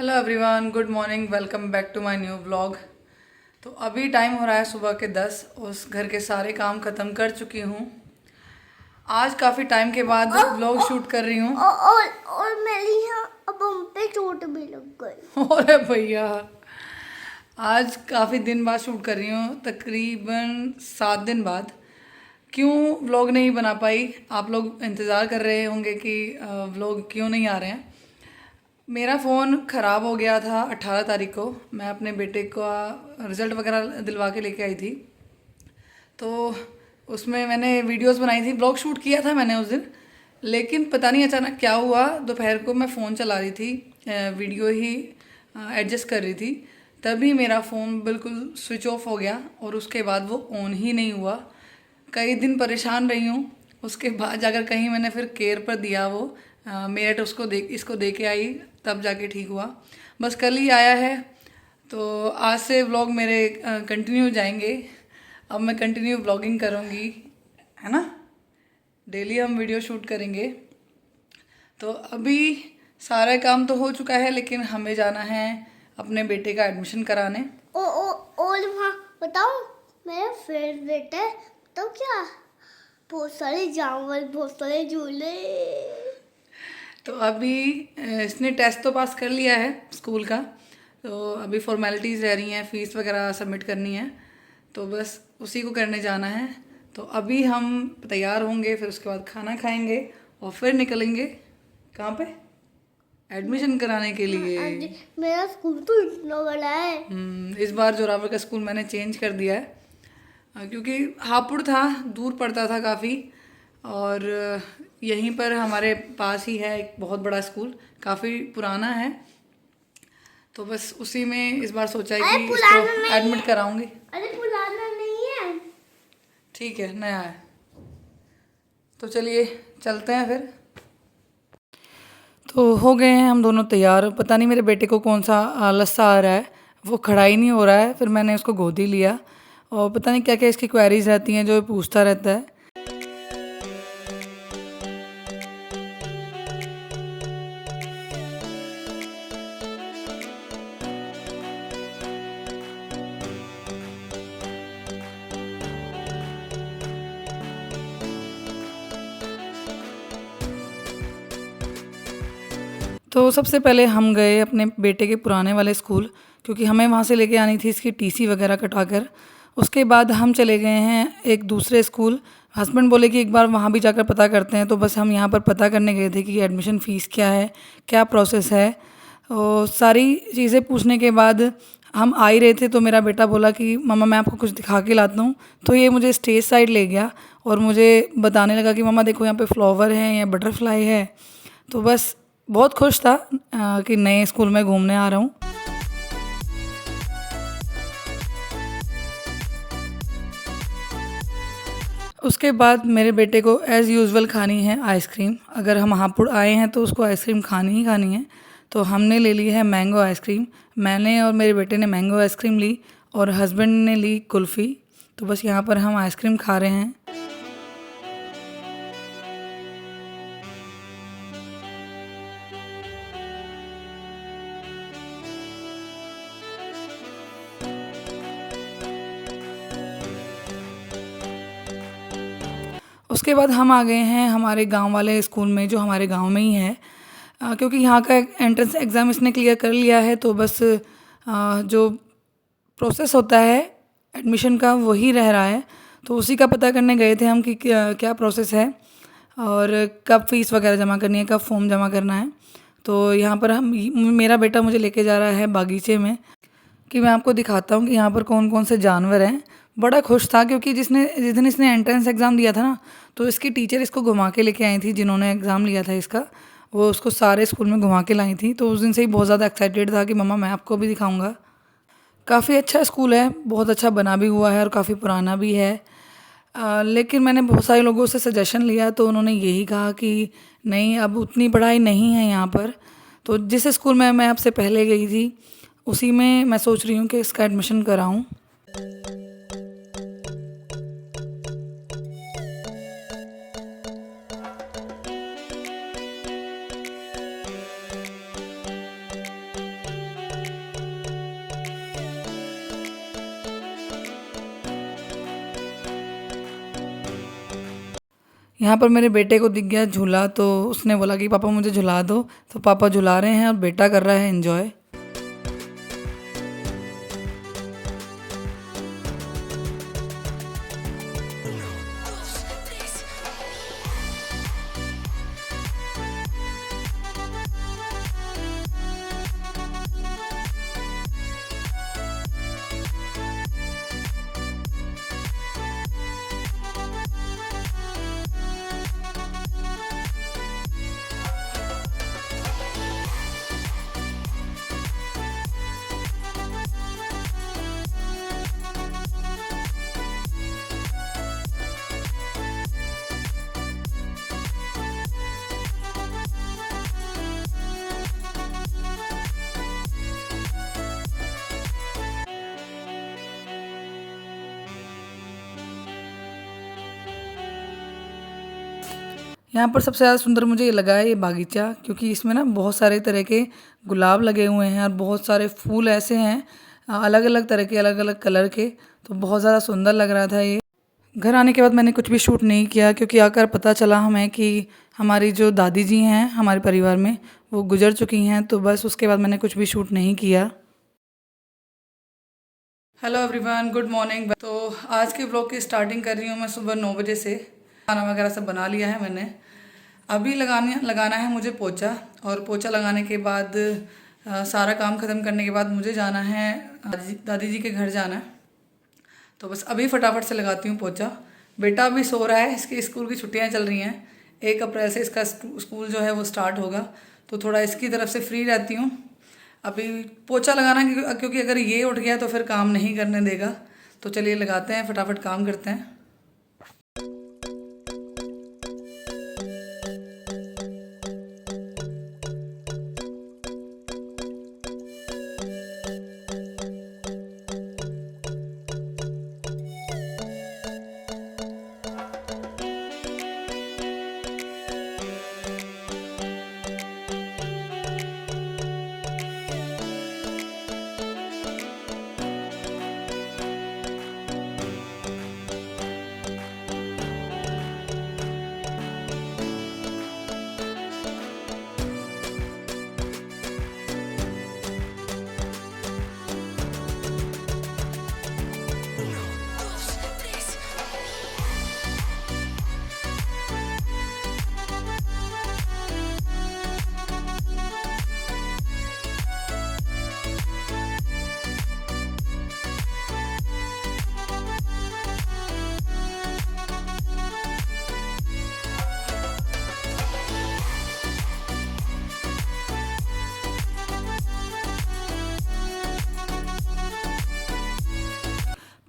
Hello everyone, good morning, welcome back to my new vlog. तो अभी time हो रहा है सुबह के 10। उस घर के सारे काम ख़त्म कर चुकी हूँ। आज काफ़ी टाइम के बाद व्लॉग शूट कर रही हूँ। और मेरी यहाँ अब हम पे चोट भी लग गई। अरे भैया, आज काफ़ी दिन बाद शूट कर रही हूँ, तकरीबन 7 दिन बाद। क्यों व्लॉग नहीं बना पाई? आप लोग इंतज़ार कर रहे होंगे कि व्लॉग क्यों नहीं आ रहे हैं। मेरा फ़ोन ख़राब हो गया था 18 तारीख को। मैं अपने बेटे का रिज़ल्ट वगैरह दिलवा के लेके आई थी, तो उसमें मैंने वीडियोस बनाई थी, ब्लॉग शूट किया था मैंने उस दिन। लेकिन पता नहीं अचानक क्या हुआ, दोपहर को मैं फ़ोन चला रही थी, वीडियो ही एडजस्ट कर रही थी, तभी मेरा फ़ोन बिल्कुल स्विच ऑफ हो गया और उसके बाद वो ऑन ही नहीं हुआ। कई दिन परेशान रही हूँ। उसके बाद जाकर कहीं मैंने फिर केयर पर दिया, वो मेरठ उसको इसको दे के आई, तब जाके ठीक हुआ। बस कल ही आया है, तो आज से व्लॉग मेरे कंटिन्यू जाएंगे। अब मैं कंटिन्यू व्लॉगिंग करूँगी, है ना। डेली हम वीडियो शूट करेंगे। तो अभी सारा काम तो हो चुका है, लेकिन हमें जाना है अपने बेटे का एडमिशन कराने। और वहाँ बताओ, मेरा फेवरेट है तो क्या, बहुत सारे जानवर, बहुत सारे झूले। तो अभी इसने टेस्ट तो पास कर लिया है स्कूल का, तो अभी फॉर्मेलिटीज़ रह रही हैं, फ़ीस वगैरह सबमिट करनी है, तो बस उसी को करने जाना है। तो अभी हम तैयार होंगे, फिर उसके बाद खाना खाएंगे और फिर निकलेंगे कहाँ पे, एडमिशन कराने के लिए। मेरा स्कूल तो इतना बड़ा है। इस बार जोरावर का स्कूल मैंने चेंज कर दिया है, क्योंकि हापुड़ था, दूर पड़ता था काफ़ी, और यहीं पर हमारे पास ही है एक बहुत बड़ा स्कूल, काफ़ी पुराना है। तो बस उसी में इस बार सोचा है कि इसको एडमिट कराऊंगी। अरे पुराना नहीं है, ठीक है, नया है। तो चलिए चलते हैं फिर। तो हो गए हैं हम दोनों तैयार। पता नहीं मेरे बेटे को कौन सा लस्सा आ रहा है, वो खड़ा ही नहीं हो रहा है। फिर मैंने उसको गोद ही लिया, और पता नहीं क्या क्या इसकी क्वेरीज रहती हैं जो पूछता रहता है। तो सबसे पहले हम गए अपने बेटे के पुराने वाले स्कूल, क्योंकि हमें वहाँ से लेके आनी थी इसकी टीसी वगैरह कटवा कर। उसके बाद हम चले गए हैं एक दूसरे स्कूल। हस्बैंड बोले कि एक बार वहाँ भी जाकर पता करते हैं, तो बस हम यहाँ पर पता करने गए थे कि एडमिशन फ़ीस क्या है, क्या प्रोसेस है। और सारी चीज़ें पूछने के बाद हम आ ही रहे थे, तो मेरा बेटा बोला कि मम्मा मैं आपको कुछ दिखा के लाता हूँ। तो ये मुझे स्टेज साइड ले गया और मुझे बताने लगा कि मम्मा देखो यहाँ पे फ्लावर है या बटरफ्लाई है। तो बस बहुत खुश था कि नए स्कूल में घूमने आ रहा हूँ। उसके बाद मेरे बेटे को एज़ यूजुअल खानी है आइसक्रीम। अगर हम हापुड़ आए हैं तो उसको आइसक्रीम खानी ही खानी है। तो हमने ले ली है मैंगो आइसक्रीम। मैंने और मेरे बेटे ने मैंगो आइसक्रीम ली और हस्बैंड ने ली कुल्फ़ी। तो बस यहाँ पर हम आइसक्रीम खा रहे हैं। उसके बाद हम आ गए हैं हमारे गांव वाले स्कूल में, जो हमारे गांव में ही है। क्योंकि यहाँ का एंट्रेंस एग्ज़ाम इसने क्लियर कर लिया है, तो बस जो प्रोसेस होता है एडमिशन का वही रह रहा है। तो उसी का पता करने गए थे हम कि क्या क्या प्रोसेस है और कब फ़ीस वगैरह जमा करनी है, कब फॉर्म जमा करना है। तो यहाँ पर मेरा बेटा मुझे लेके जा रहा है बागीचे में कि मैं आपको दिखाता हूँ कि यहाँ पर कौन कौन से जानवर हैं। बड़ा खुश था, क्योंकि जिस दिन इसने एंट्रेंस एग्ज़ाम दिया था ना, तो इसकी टीचर इसको घुमा के लेके आई थी, जिन्होंने एग्ज़ाम लिया था इसका, वो उसको सारे स्कूल में घुमा के लाई थी। तो उस दिन से ही बहुत ज़्यादा एक्साइटेड था कि मम्मा मैं आपको भी दिखाऊंगा। काफ़ी अच्छा स्कूल है, बहुत अच्छा बना भी हुआ है और काफ़ी पुराना भी है। लेकिन मैंने बहुत सारे लोगों से सजेशन लिया, तो उन्होंने यही कहा कि नहीं, अब उतनी पढ़ाई नहीं है यहाँ पर। तो जिस स्कूल में मैं आपसे पहले गई थी, उसी में मैं सोच रही हूँ कि इसका एडमिशन कराऊँ। यहाँ पर मेरे बेटे को दिख गया झूला, तो उसने बोला कि पापा मुझे झुला दो, तो पापा झुला रहे हैं और बेटा कर रहा है एंजॉय। यहाँ पर सबसे ज़्यादा सुंदर मुझे ये लगा है ये बागीचा, क्योंकि इसमें ना बहुत सारे तरह के गुलाब लगे हुए हैं और बहुत सारे फूल ऐसे हैं अलग अलग तरह के, अलग अलग कलर के। तो बहुत ज़्यादा सुंदर लग रहा था ये। घर आने के बाद मैंने कुछ भी शूट नहीं किया, क्योंकि आकर पता चला हमें कि हमारी जो दादी जी हैं हमारे परिवार में वो गुजर चुकी हैं, तो बस उसके बाद मैंने कुछ भी शूट नहीं किया। Hello everyone, good morning. तो आज के ब्लॉग की स्टार्टिंग कर रही हूँ मैं सुबह 9 बजे से। खाना वगैरह सब बना लिया है मैंने। अभी लगाना है मुझे पोछा, और पोछा लगाने के बाद सारा काम ख़त्म करने के बाद मुझे जाना है दादी जी के घर जाना है। तो बस अभी फटाफट से लगाती हूँ पोछा। बेटा अभी सो रहा है, इसकी स्कूल की छुट्टियाँ चल रही हैं। 1 अप्रैल से इसका स्कूल जो है वो स्टार्ट होगा, तो थोड़ा इसकी तरफ से फ्री रहती हूँ अभी। पोछा लगाना क्योंकि अगर ये उठ गया तो फिर काम नहीं करने देगा। तो चलिए लगाते हैं, फटाफट काम करते हैं।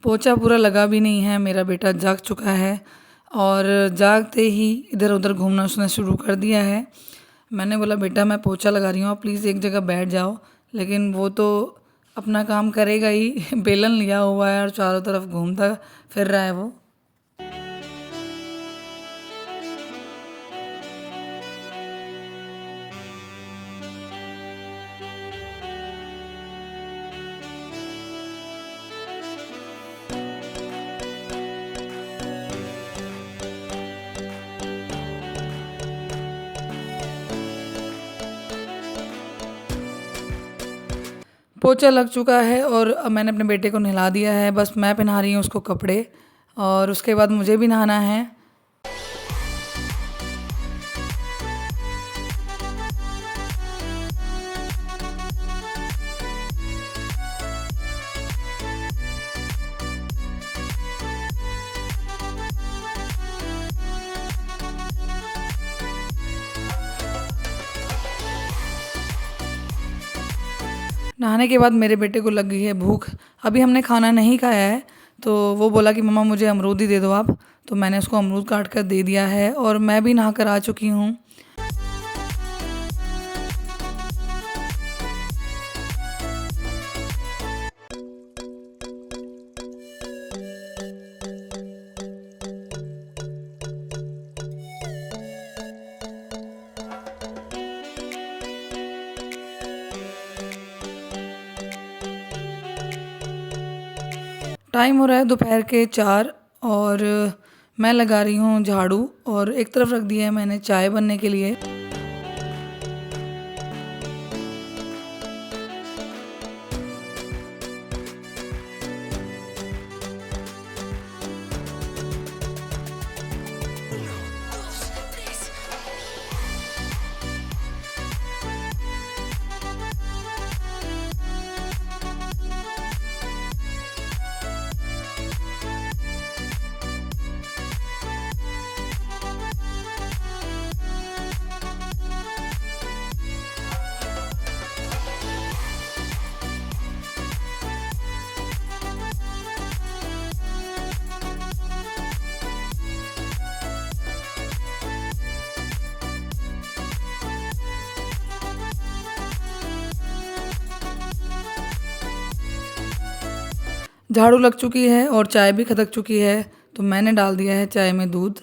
पोछा पूरा लगा भी नहीं है, मेरा बेटा जाग चुका है और जागते ही इधर उधर घूमना उसने शुरू कर दिया है। मैंने बोला बेटा मैं पोछा लगा रही हूँ, आप प्लीज़ एक जगह बैठ जाओ, लेकिन वो तो अपना काम करेगा ही। बेलन लिया हुआ है और चारों तरफ घूमता फिर रहा है वो। पोछा लग चुका है और अब मैंने अपने बेटे को नहला दिया है, बस मैं पहना रही हूँ उसको कपड़े और उसके बाद मुझे भी नहाना है। नहाने के बाद मेरे बेटे को लग गई है भूख। अभी हमने खाना नहीं खाया है, तो वो बोला कि मम्मा मुझे अमरूद ही दे दो आप। तो मैंने उसको अमरूद काट कर दे दिया है और मैं भी नहा कर आ चुकी हूँ। टाइम हो रहा है दोपहर के 4 और मैं लगा रही हूँ झाड़ू और एक तरफ रख दिया है मैंने चाय बनने के लिए। झाड़ू लग चुकी है और चाय भी खदक चुकी है, तो मैंने डाल दिया है चाय में दूध।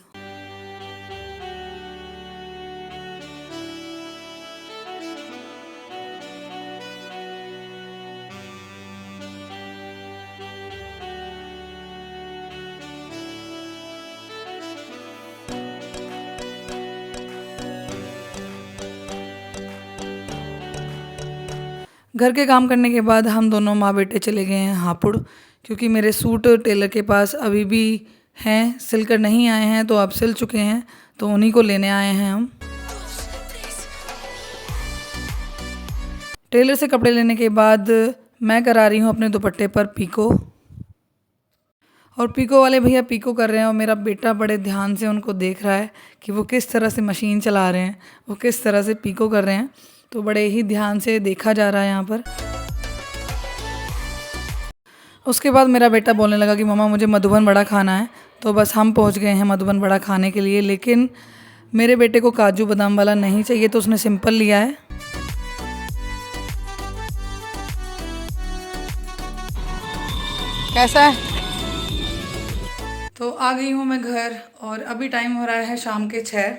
घर के काम करने के बाद हम दोनों माँ बेटे चले गए हैं हापुड़, क्योंकि मेरे सूट टेलर के पास अभी भी हैं, सिलकर नहीं आए हैं, तो अब सिल चुके हैं, तो उन्हीं को लेने आए हैं हम। टेलर से कपड़े लेने के बाद मैं करा रही हूँ अपने दुपट्टे पर पीको, और पीको वाले भैया पीको कर रहे हैं और मेरा बेटा बड़े ध्यान से उनको देख रहा है कि वो किस तरह से मशीन चला रहे हैं, वो किस तरह से पीको कर रहे हैं, तो बड़े ही ध्यान से देखा जा रहा है यहाँ पर। उसके बाद मेरा बेटा बोलने लगा कि मम्मा मुझे मधुबन वड़ा खाना है, तो बस हम पहुँच गए हैं मधुबन वड़ा खाने के लिए। लेकिन मेरे बेटे को काजू बादाम वाला नहीं चाहिए, तो उसने सिंपल लिया है। कैसा है? तो आ गई हूँ मैं घर और अभी टाइम हो रहा है शाम के 6।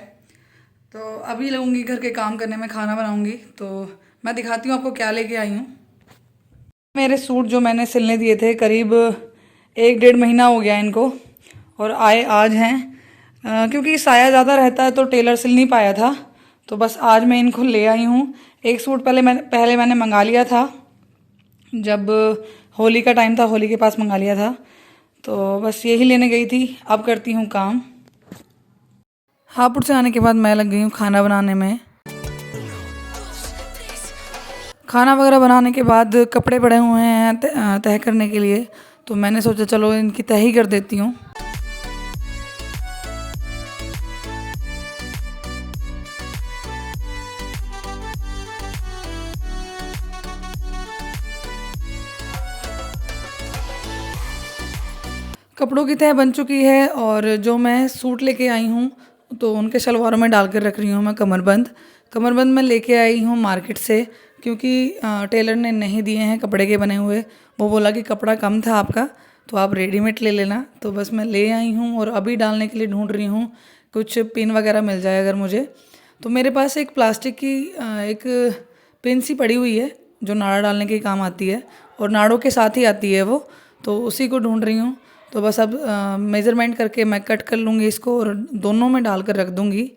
तो अभी लगूँगी घर के काम करने में, खाना बनाऊँगी। तो मैं दिखाती हूँ आपको क्या लेके आई हूँ। मेरे सूट जो मैंने सिलने दिए थे, करीब 1-1.5 महीना हो गया इनको, और आए आज हैं। क्योंकि साया ज़्यादा रहता है तो टेलर सिल नहीं पाया था, तो बस आज मैं इनको ले आई हूँ। एक सूट पहले मैंने मंगा लिया था, जब होली का टाइम था, होली के पास मंगा लिया था, तो बस यही लेने गई थी। अब करती हूँ काम। हापुड़ से आने के बाद मैं लग गई हूँ खाना बनाने में। खाना वगैरह बनाने के बाद कपड़े पड़े हुए हैं तह करने के लिए, तो मैंने सोचा चलो इनकी तह ही कर देती हूँ। कपड़ों की तह बन चुकी है और जो मैं सूट लेके आई हूँ तो उनके शलवारों में डाल कर रख रही हूँ मैं कमरबंद मैं लेके आई हूँ मार्केट से, क्योंकि टेलर ने नहीं दिए हैं कपड़े के बने हुए। वो बोला कि कपड़ा कम था आपका, तो आप रेडीमेड ले लेना। तो बस मैं ले आई हूँ और अभी डालने के लिए ढूंढ रही हूँ कुछ पिन वगैरह मिल जाए अगर मुझे। तो मेरे पास एक प्लास्टिक की एक पिन सी पड़ी हुई है जो नाड़ा डालने के काम आती है, और नाड़ों के साथ ही आती है वो, तो उसी को ढूंढ रही हूँ। तो बस अब मेज़रमेंट करके मैं कट कर लूँगी इसको और दोनों में डाल कर रख दूँगी।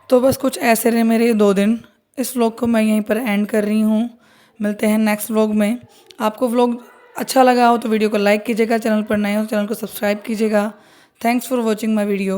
तो बस कुछ ऐसे रहे मेरे 2 दिन। इस व्लॉग को मैं यहीं पर एंड कर रही हूँ। मिलते हैं नेक्स्ट व्लॉग में। आपको व्लॉग अच्छा लगा हो तो वीडियो को लाइक कीजिएगा, चैनल पर नए हो तो चैनल को सब्सक्राइब कीजिएगा। Thanks for watching my video.